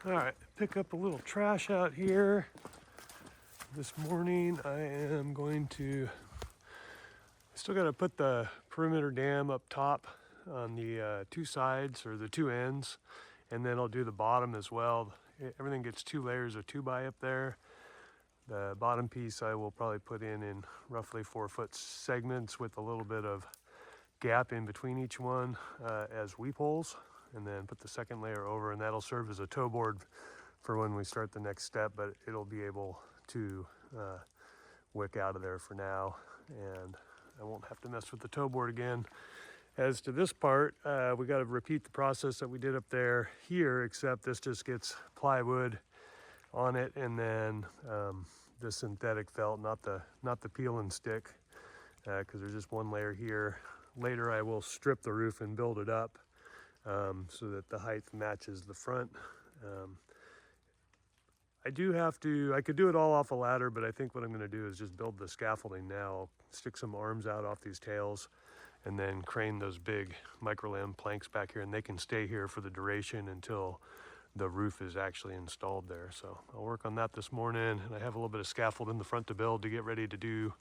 All right, pick up a little trash out here. This morning I am going to, still got to put the perimeter dam up top on the two sides or the two ends, and then I'll do the bottom as well. Everything gets 2 layers of 2x up there. The bottom piece I will probably put in roughly 4-foot segments with a little bit of gap in between each one as weep holes, and then put the second layer over, and that'll serve as a toe board for when we start the next step, but it'll be able to wick out of there for now, and I won't have to mess with the toe board again. As to this part, we got to repeat the process that we did up there here, except this just gets plywood on it, and then the synthetic felt, not the peel and stick, because there's just one layer here. Later I will strip the roof and build it up so that the height matches the front. I could do it all off a ladder, but I think what I'm going to do is just build the scaffolding now. I'll stick some arms out off these tails and then crane those big microlimb planks back here, and they can stay here for the duration until the roof is actually installed there. So I'll work on that this morning, and I have a little bit of scaffold in the front to build to get ready to do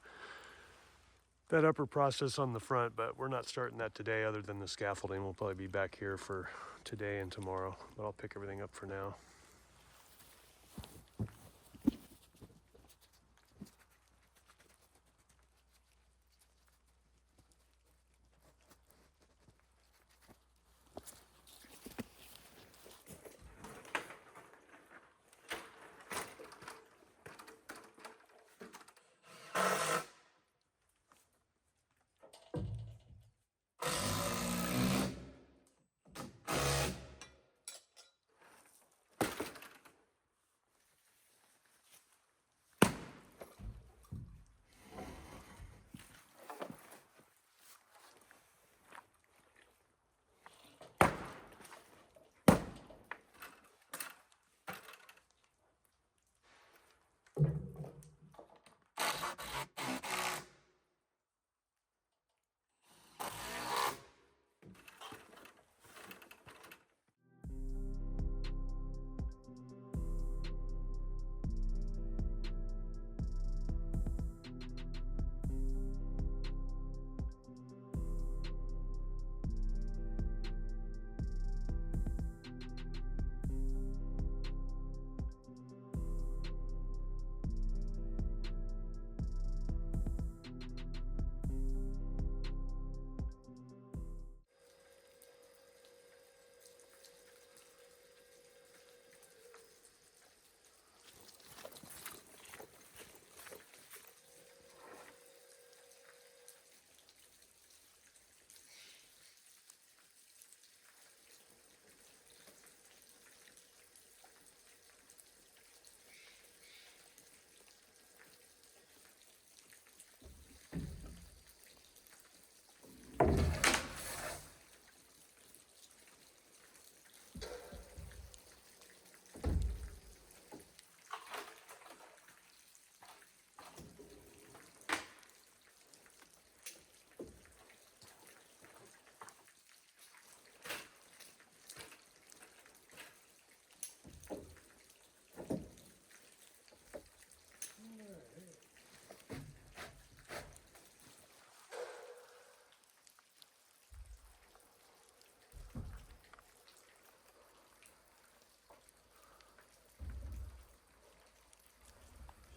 that upper process on the front, but we're not starting that today. Other than the scaffolding, we'll probably be back here for today and tomorrow, but I'll pick everything up for now.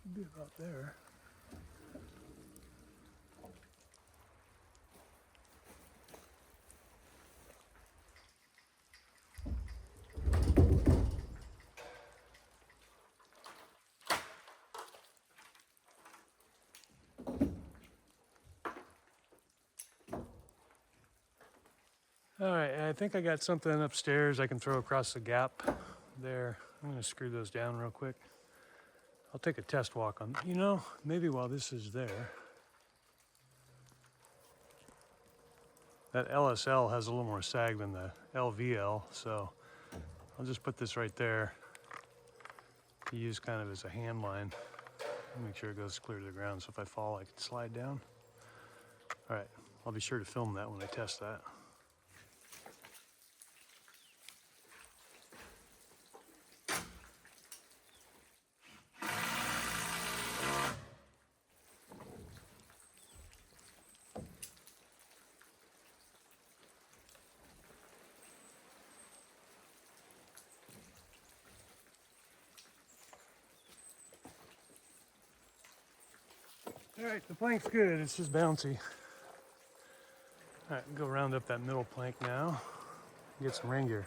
Should be about there. All right, I think I got something upstairs I can throw across the gap there. I'm gonna screw those down real quick. I'll take a test walk on, maybe while this is there. That LSL has a little more sag than the LVL, so I'll just put this right there to use kind of as a hand line. Make sure it goes clear to the ground, so if I fall, I can slide down. All right, I'll be sure to film that when I test that. All right, the plank's good. It's just bouncy. All right, go round up that middle plank now. Get some rain gear.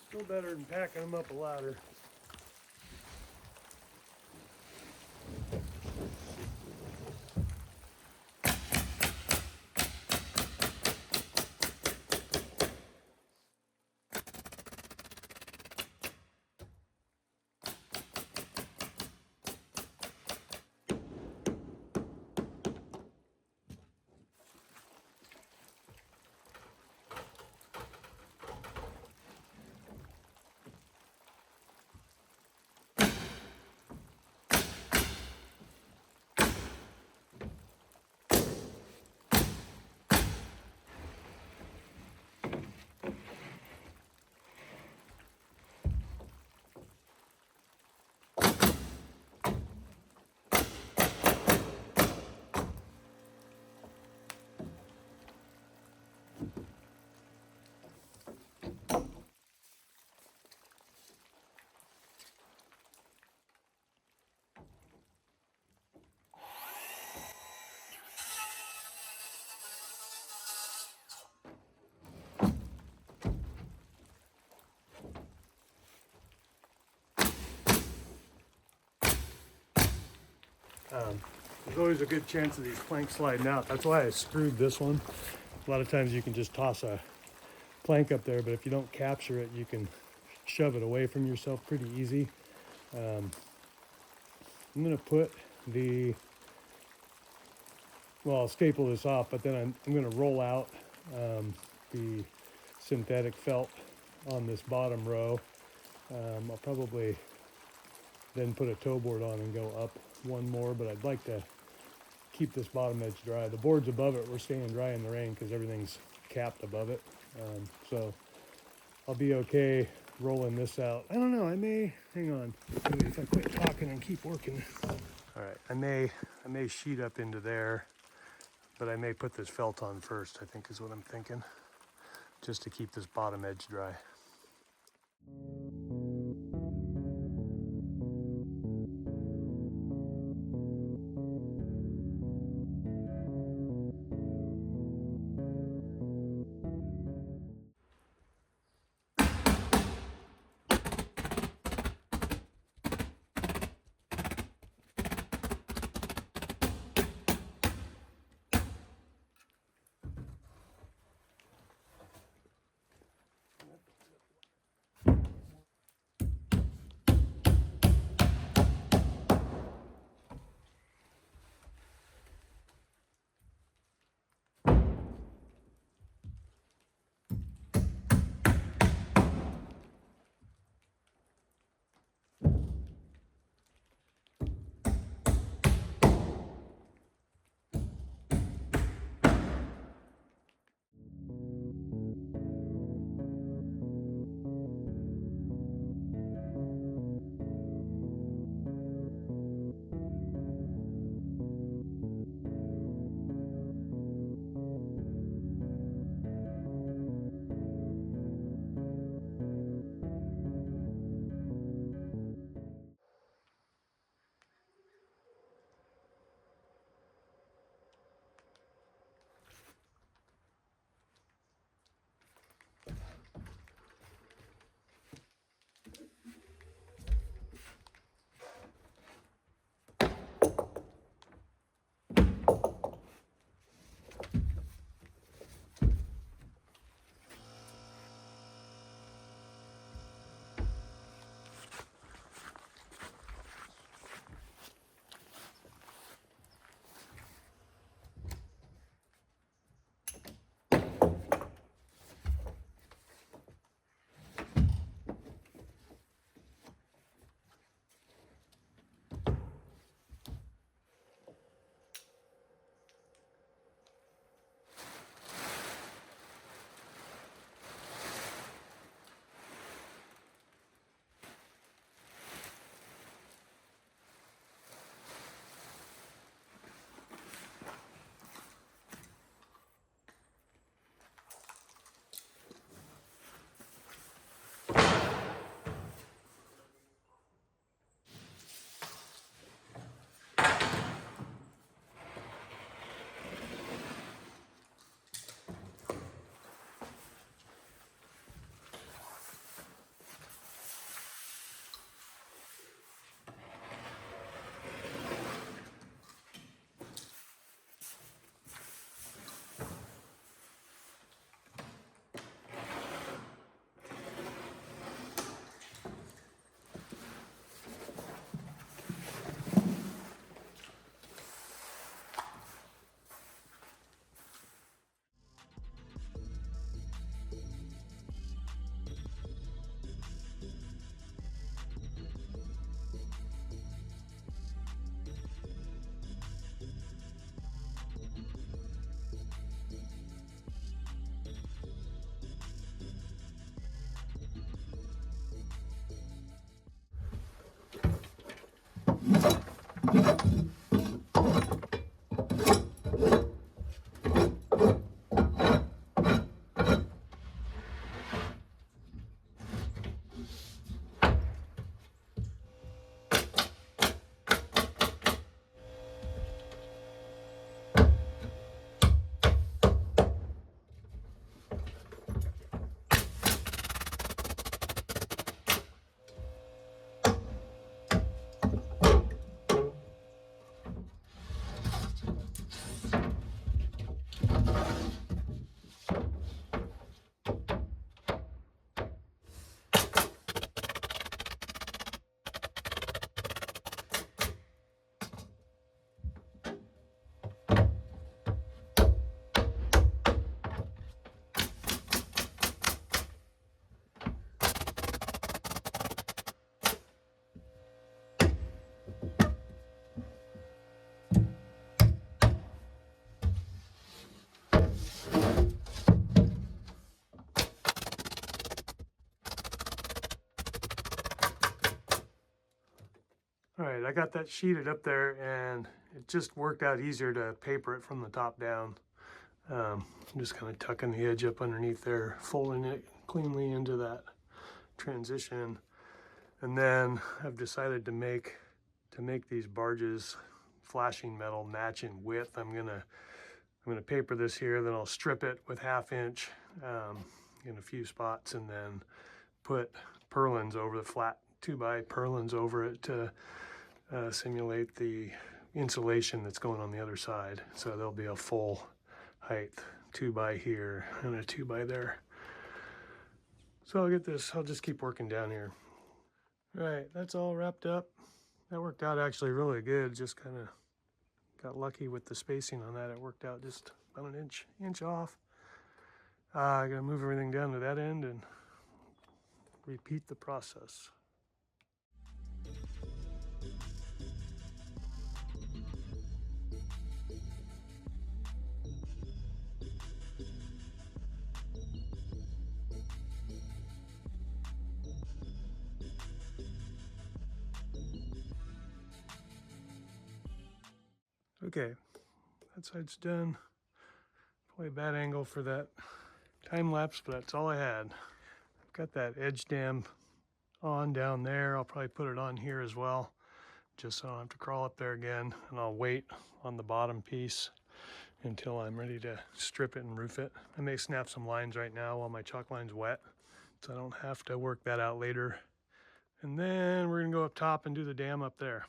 Still better than packing them up a ladder. There's always a good chance of these planks sliding out. That's why I screwed this one. A lot of times you can just toss a plank up there, but if you don't capture it, you can shove it away from yourself pretty easy. I'm gonna put I'll staple this off, but then I'm gonna roll out the synthetic felt on this bottom row. I'll probably then put a toe board on and go up one more, but I'd like to keep this bottom edge dry. The boards above it were staying dry in the rain because everything's capped above it. So I'll be okay rolling this out. I don't know, hang on, if I quit talking and keep working. All right, I may sheet up into there, but I may put this felt on first, I think is what I'm thinking, just to keep this bottom edge dry. All right, I got that sheeted up there, and it just worked out easier to paper it from the top down. I'm just kind of tucking the edge up underneath there, folding it cleanly into that transition. And then I've decided to make these barges flashing metal match in width. I'm gonna paper this here, then I'll strip it with 1/2 inch in a few spots, and then put purlins over the flat 2x purlins over it to simulate the insulation that's going on the other side. So there'll be a full height 2x here and a 2x there. So I'll get this, I'll just keep working down here. All right, that's all wrapped up. That worked out actually really good. Just kind of got lucky with the spacing on that. It worked out just about an inch off. I gotta move everything down to that end and repeat the process. Okay, that side's done. Probably a bad angle for that time lapse, but that's all I had. I've got that edge dam on down there. I'll probably put it on here as well, just so I don't have to crawl up there again. And I'll wait on the bottom piece until I'm ready to strip it and roof it. I may snap some lines right now while my chalk line's wet, so I don't have to work that out later. And then we're gonna go up top and do the dam up there.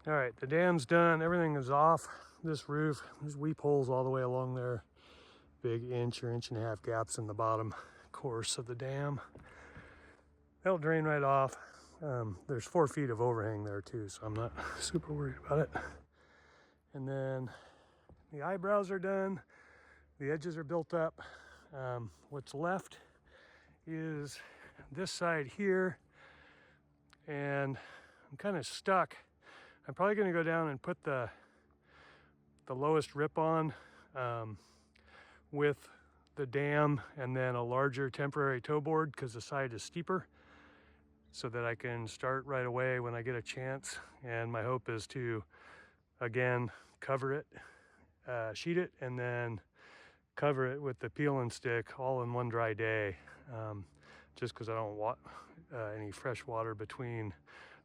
All right, the dam's done. Everything is off this roof. There's weep holes all the way along there. Big inch or inch and a half gaps in the bottom course of the dam. That'll drain right off. There's 4 feet of overhang there too, so I'm not super worried about it. And then the eyebrows are done. The edges are built up. What's left is this side here, and I'm kind of stuck. I'm probably going to go down and put the lowest rip on with the dam, and then a larger temporary toe board because the side is steeper, so that I can start right away when I get a chance. And my hope is to, again, cover it, sheet it, and then cover it with the peel and stick all in one dry day, just because I don't want any fresh water between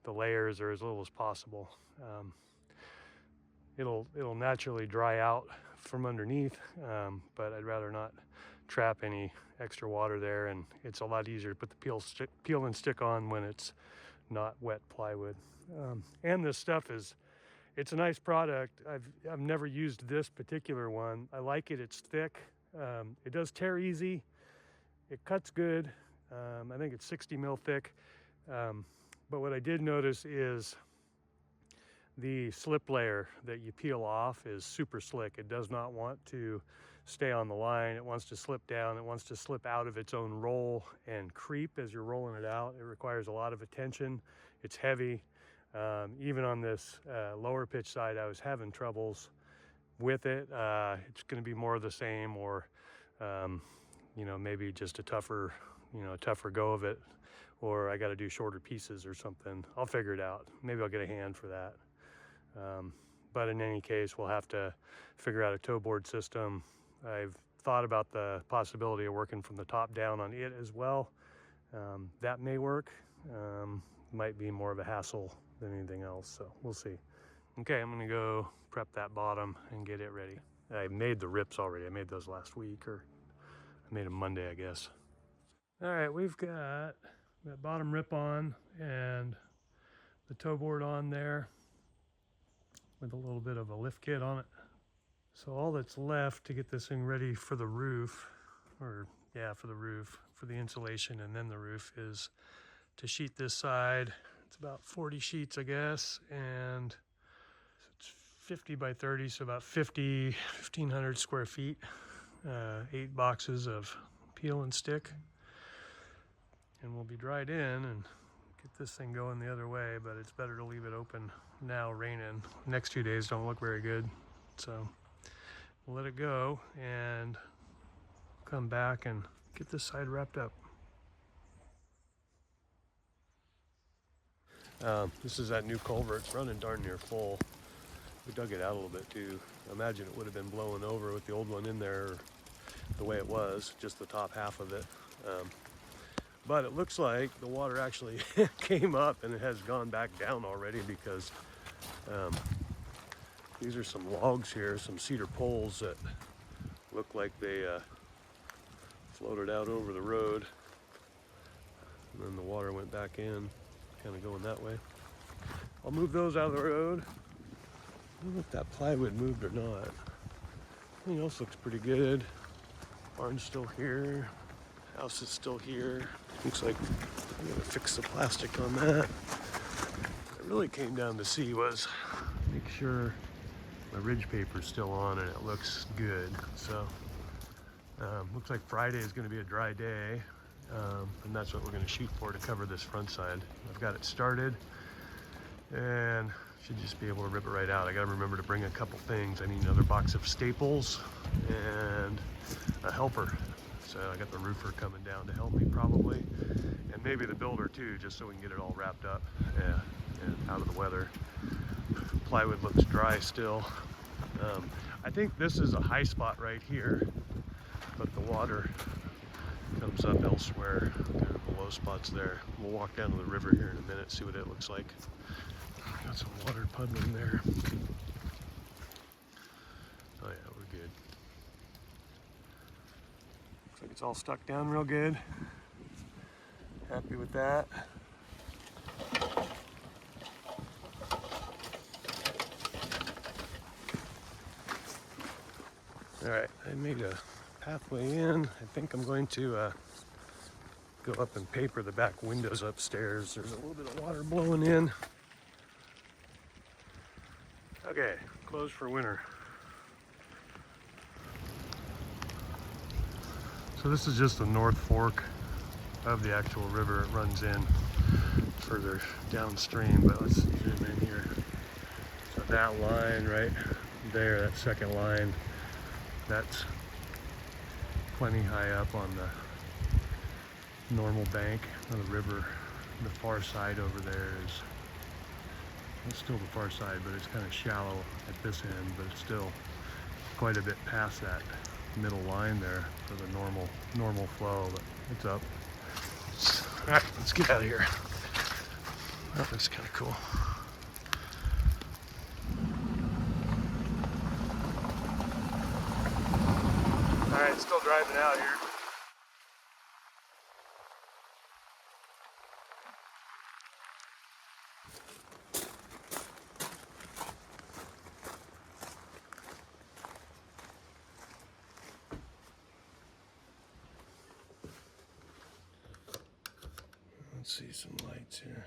the layers, or as little as possible. It'll naturally dry out from underneath, but I'd rather not trap any extra water there, and it's a lot easier to put the peel and stick on when it's not wet plywood. And this stuff it's a nice product. I've never used this particular one. I like it. It's thick. It does tear easy. It cuts good. I think it's 60 mil thick. But what I did notice is the slip layer that you peel off is super slick. It does not want to stay on the line. It wants to slip down. It wants to slip out of its own roll and creep as you're rolling it out. It requires a lot of attention. It's heavy. Even on this lower pitch side, I was having troubles with it. It's going to be more of the same, or maybe just a tougher go of it, or I got to do shorter pieces or something. I'll figure it out. Maybe I'll get a hand for that. But in any case, we'll have to figure out a toe board system. I've thought about the possibility of working from the top down on it as well. That may work. Might be more of a hassle than anything else, so we'll see. Okay, I'm gonna go prep that bottom and get it ready. I made the rips already. I made those last week, or I made them Monday, I guess. All right, we've got that bottom rip on and the toe board on there with a little bit of a lift kit on it. So all that's left to get this thing ready for the roof, for the insulation and then the roof, is to sheet this side. It's about 40 sheets, I guess, and it's 50 by 30, so about 1,500 square feet. 8 boxes of peel and stick, and we'll be dried in and get this thing going the other way, but it's better to leave it open now, raining. Next 2 days don't look very good, so we'll let it go and come back and get this side wrapped up. This is that new culvert. It's running darn near full. We dug it out a little bit too. I imagine it would have been blowing over with the old one in there the way it was, just the top half of it. But it looks like the water actually came up and it has gone back down already, because these are some logs here, some cedar poles that look like they floated out over the road, and then the water went back in, kind of going that way. I'll move those out of the road. I don't know if that plywood moved or not. Everything else looks pretty good. Barn's still here. House is still here. Looks like I'm gonna fix the plastic on that. What I really came down to see was make sure my ridge paper's still on and it looks good. So looks like Friday is gonna be a dry day. And that's what we're going to shoot for, to cover this front side. I've got it started and should just be able to rip it right out. I got to remember to bring a couple things. I need another box of staples and a helper. So I got the roofer coming down to help me probably, and maybe the builder too, just so we can get it all wrapped up and out of the weather. Plywood looks dry still. I think this is a high spot right here, but the water comes up elsewhere, kind of the low spots there. We'll walk down to the river here in a minute, see what it looks like. Got some water puddling there. Oh yeah, we're good. Looks like it's all stuck down real good. Happy with that. All right, I made a pathway in. I think I'm going to go up and paper the back windows upstairs. There's a little bit of water blowing in. Okay, closed for winter. So this is just the North Fork of the actual river. It runs in further downstream, but let's zoom in here. So that line right there, that second line, that's plenty high up on the normal bank of the river. The far side over there is, it's still the far side, but it's kind of shallow at this end, but it's still quite a bit past that middle line there for the normal flow, but it's up. All right, let's get out of here. Oh, that's kind of cool. All right, still driving out here. Let's see some lights here.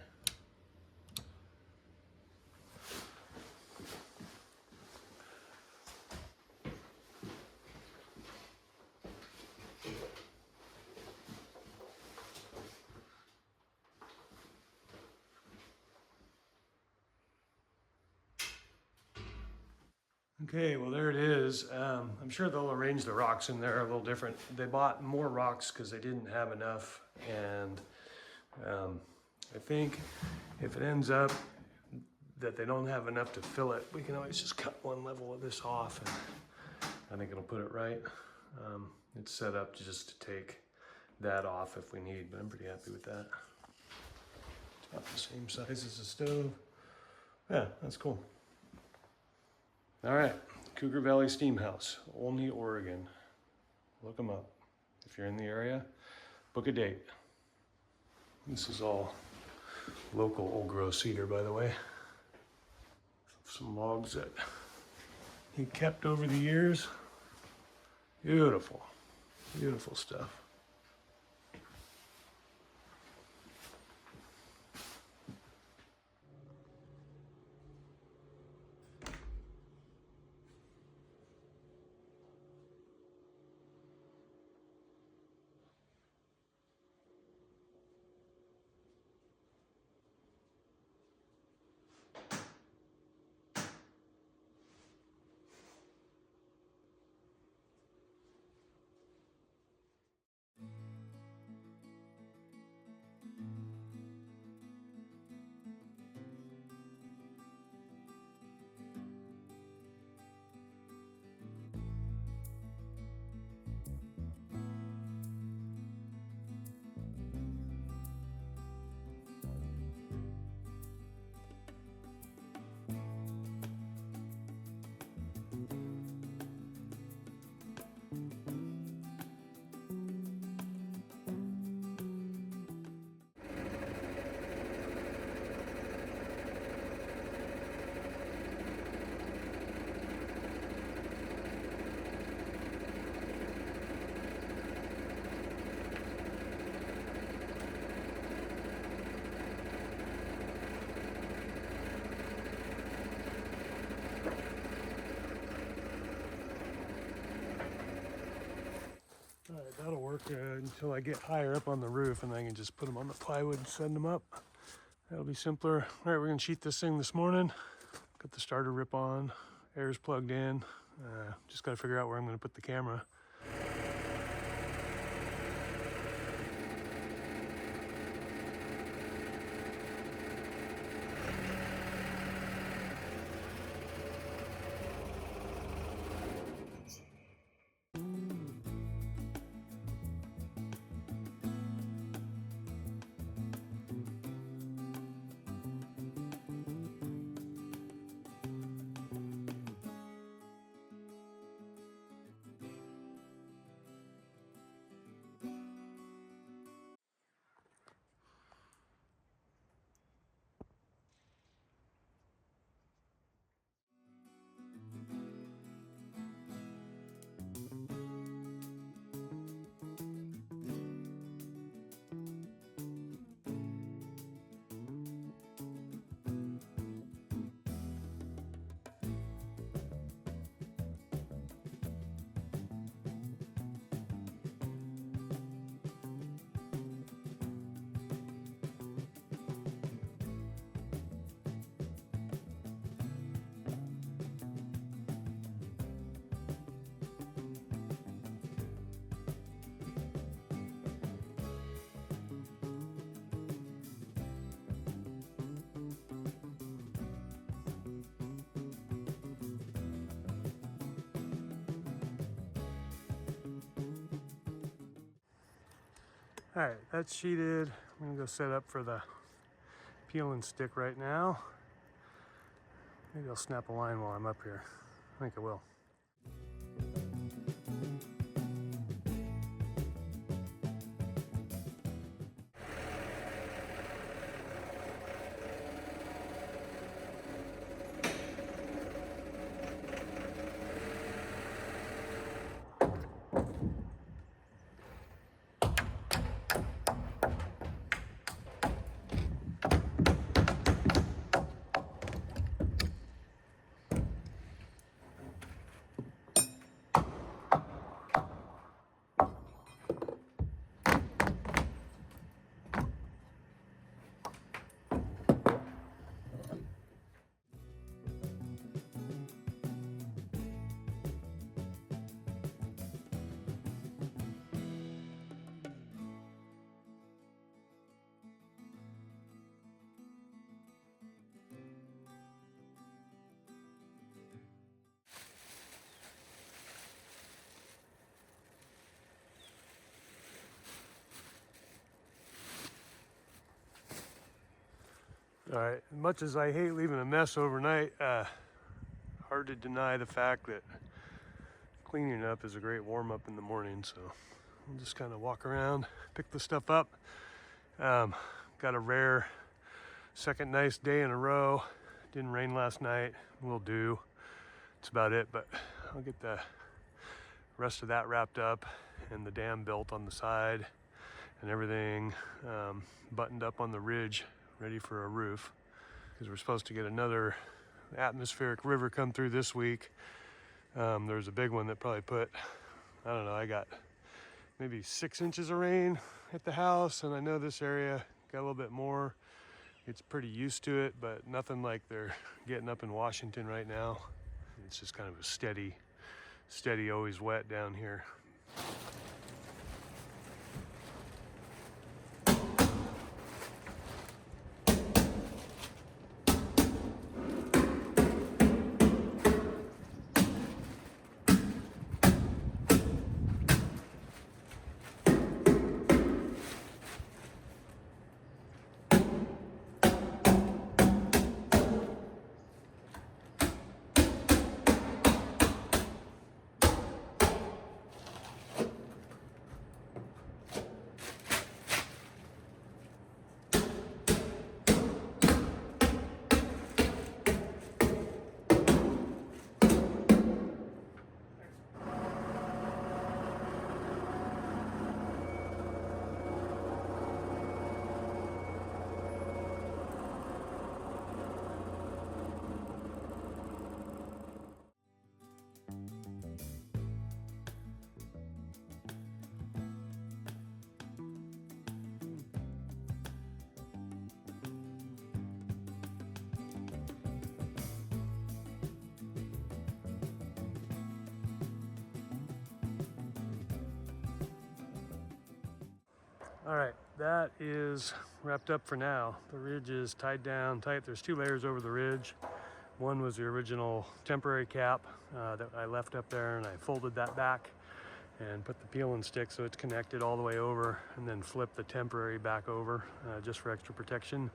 Okay, well there it is. I'm sure they'll arrange the rocks in there a little different. They bought more rocks because they didn't have enough, and I think if it ends up that they don't have enough to fill it, we can always just cut one level of this off, and I think it'll put it right. It's set up just to take that off if we need, but I'm pretty happy with that. It's about the same size as the stove. Yeah, that's cool. All right, Cougar Valley Steam House, Olney, Oregon. Look them up. If you're in the area, book a date. This is all local old growth cedar, by the way. Some logs that he kept over the years. Beautiful, beautiful stuff. All right, that'll work until I get higher up on the roof, and I can just put them on the plywood and send them up. That'll be simpler. All right, we're gonna sheet this thing this morning. Got the starter rip on, air's plugged in. Just gotta figure out where I'm gonna put the camera. All right, that's sheeted. I'm gonna go set up for the peel and stick right now. Maybe I'll snap a line while I'm up here. I think I will. All right, as much as I hate leaving a mess overnight, hard to deny the fact that cleaning up is a great warm up in the morning. So I'll just kind of walk around, pick the stuff up. Got a rare second nice day in a row. Didn't rain last night, will do. That's about it, but I'll get the rest of that wrapped up and the dam built on the side and everything buttoned up on the ridge, ready for a roof, because we're supposed to get another atmospheric river come through this week. There's a big one that probably put, I don't know, I got maybe 6 inches of rain at the house, and I know this area got a little bit more. It's pretty used to it, but nothing like they're getting up in Washington right now. It's just kind of a steady, always wet down here. All right, that is wrapped up for now. The ridge is tied down tight. There's 2 layers over the ridge. One was the original temporary cap that I left up there, and I folded that back and put the peel and stick so it's connected all the way over, and then flip the temporary back over just for extra protection.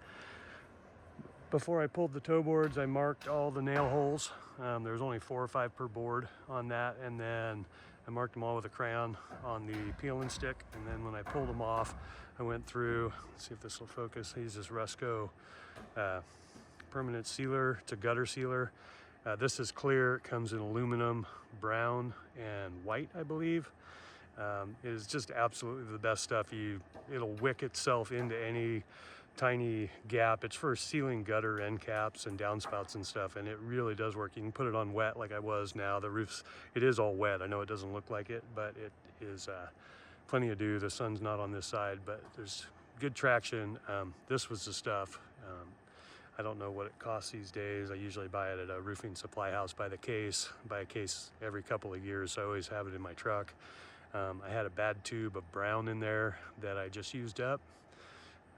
Before I pulled the toe boards, I marked all the nail holes. There's only 4 or 5 per board on that, and then I marked them all with a crayon on the peel and stick. And then when I pulled them off, I went through, let's see if this will focus. I use this Rusco permanent sealer. It's a gutter sealer. This is clear. It comes in aluminum, brown, and white, I believe. It is just absolutely the best stuff. It'll wick itself into any tiny gap. It's for sealing gutter end caps and downspouts and stuff, and it really does work. You can put it on wet like I was now. The roof's, it is all wet. I know it doesn't look like it, but it is plenty of dew. The sun's not on this side, but there's good traction. This was the stuff. I don't know what it costs these days. I usually buy it at a roofing supply house by the case. Buy a case every couple of years, so I always have it in my truck. I had a bad tube of brown in there that I just used up.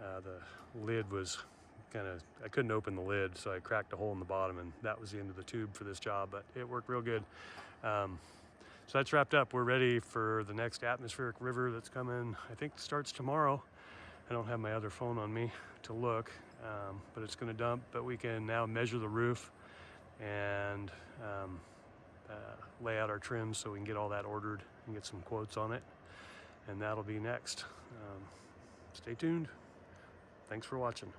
The lid was I couldn't open the lid, so I cracked a hole in the bottom, and that was the end of the tube for this job, but it worked real good. So that's wrapped up. We're ready for the next atmospheric river that's coming. I think it starts tomorrow. I don't have my other phone on me to look, but it's going to dump. But we can now measure the roof and lay out our trims so we can get all that ordered and get some quotes on it. And that'll be next. Stay tuned. Thanks for watching.